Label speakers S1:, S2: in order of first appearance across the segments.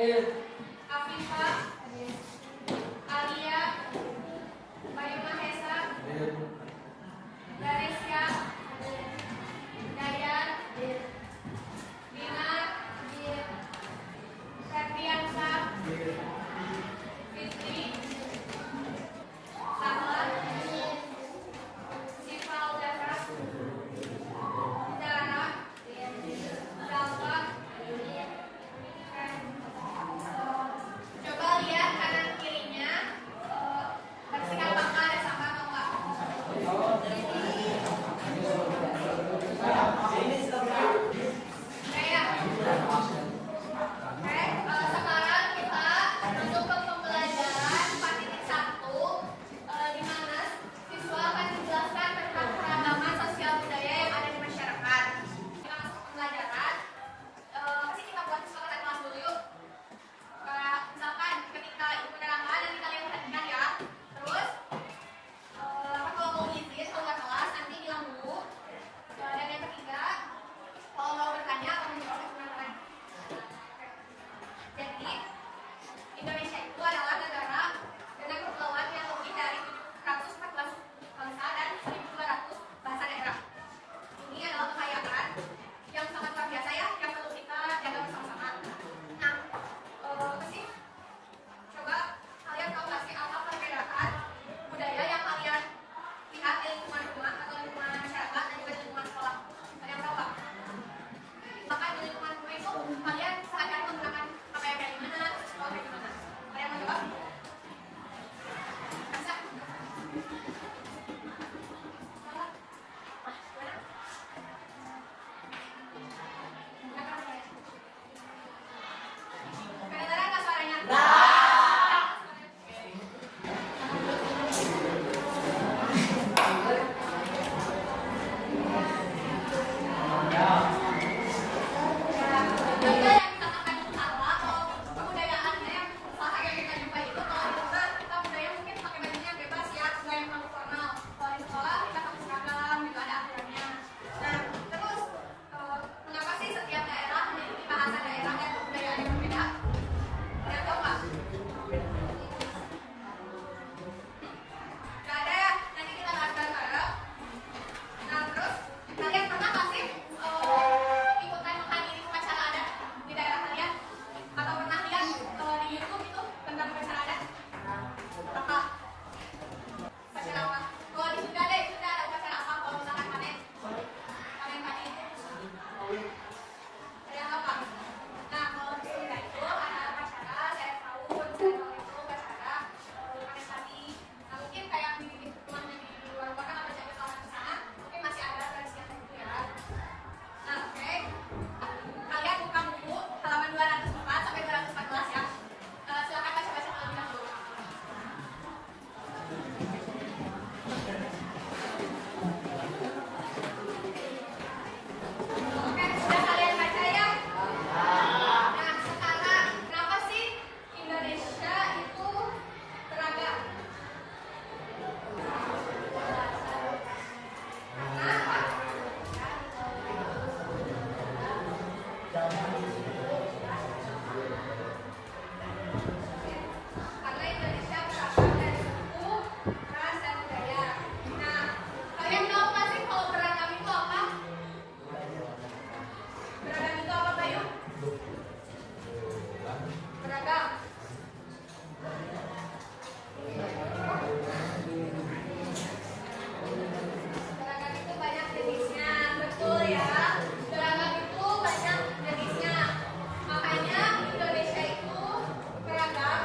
S1: Afifah, Alia, Bayu Mahesa, Darisya, Dayan, Dinar, Ferdiansa, Fitri, Sahlan, Sifal Dara, Dara, Dalva. Coba lihat kanan kirinya, bersihkan apakah ada sampah atau enggak. Sekarang kita masuk ke pembelajaran 4.1, di mana siswa akan dijelaskan tentang keragaman sosial budaya yang ada di masyarakat. Kita masuk ke pembelajaran. Pasti kita buat kesepakatan kelas dulu yuk. Misalkan ketika ibu penerangan nanti kalian perhatikan ya. Terus kalau mau izin kalau nggak kelas nanti bilang dulu. Dan yang ketiga, kalau mau bertanya atau menjawab pertanyaan. Jadi Indonesia itu adalah negara dengan kepulauan yang lebih dari 714 bangsa dan 1.200 bahasa daerah. Ini adalah kekayaan yang sangat luar biasa ya, yang perlu kita jaga bersama-sama. Nah, apa sih? Coba kalian tahu nggak sih apa perbedaan budaya yang kalian lihat di lingkungan rumah atau lingkungan masyarakat dan juga di lingkungan sekolah? Kalian tahu nggak? Maka di lingkungan rumah itu kalian sehari-hari menggunakan pakaian kayak gimana, sekolah kayak gimana? Kalian mau jawab? Bisa? Salah? Gimana? Kedengeran nggak suaranya? Juga yang dikatakan salah atau kebudayaannya yang salah yang kita jumpai itu kalau di rumah kita budaya mungkin pakai bajunya bebas ya, nggak yang terlalu formal. Kalau di sekolah kita pakai seragam gitu ada aturannya. Nah terus mengapa sih setiap daerah memiliki bahasa daerah dan kebudayaan yang berbeda? Kalian tahu nggak? Nggak ada ya, nanti kita bahas bareng-bareng. Nah terus kalian pernah nggak sih ikutan menghadiri upacara adat di daerah kalian? Atau pernah lihat di YouTube itu tentang upacara adat? Apa? Upacara apa? Kalau di Sunda deh, Sunda ada upacara apa kalau misalkan panen? Panen padi. Ada yang apa? Nah kalau di Sunda itu ada upacara, saya tahu itu upacara panen padi. Nah mungkin kayak di rumah di luar kota kan ada jaga kawan di sana, mungkin masih ada tradisi yang gitu ya. Nah oke, kalian buka buku halaman 204 sampai 214 ya. Silakan baca-baca terlebih dahulu. Oke, sudah kalian baca ya? Nah sekarang kenapa sih Indonesia itu beragam? Karena apa? Karena Indonesia beragam dari suku, ras, dan budaya. Nah, kalian tahu nggak sih kalau beragam itu apa? Beragam itu apa, Bayu? Beragam. Beragam itu banyak jenisnya, betul ya. Beragam itu banyak jenisnya. Makanya Indonesia itu beragam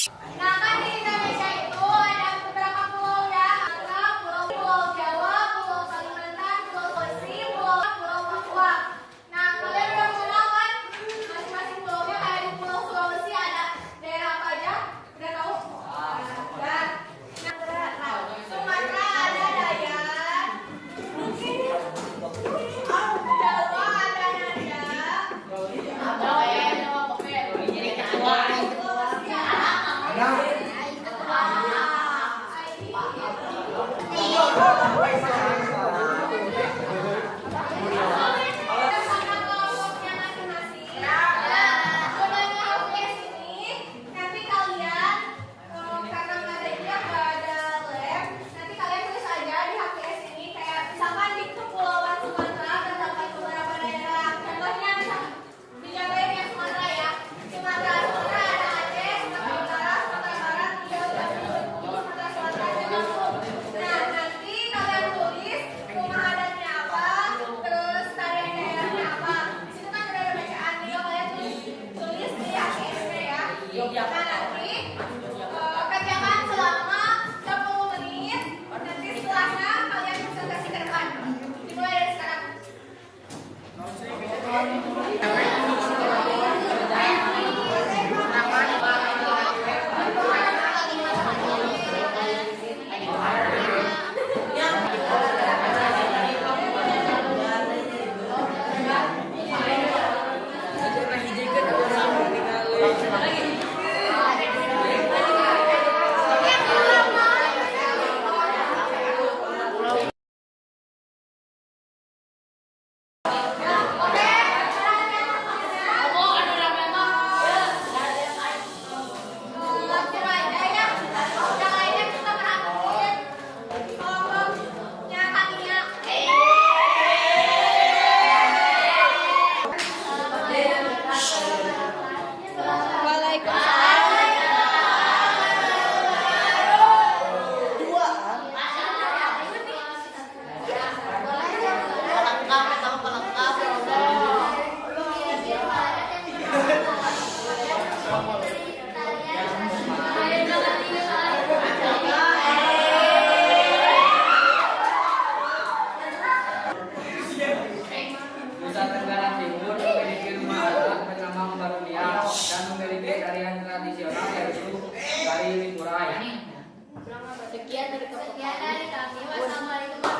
S1: Nah, kan di Indonesia itu ada beberapa pulau ya. Ada pulau Jawa, Pulau Kalimantan, Pulau Sulawesi, Pulau Papua. Nah, kalian udah mengenal kan masing-masing pulaunya? Kayak di Pulau Sulawesi ada daerah apa aja? Udah tahu? Udah. Nah, Sumatera ada Dayak. Jawa ada Nada. Kerjakan selama 10 menit. Nanti setelahnya kalian konsentrasi ke depan. Dimulai dari sekarang.
S2: Nusa Tenggara Timur memiliki rumah adat bernama Barunia dan memiliki tarian tradisional yaitu tari Lipurai.
S1: Sekian dari kami. Wassalamualaikum.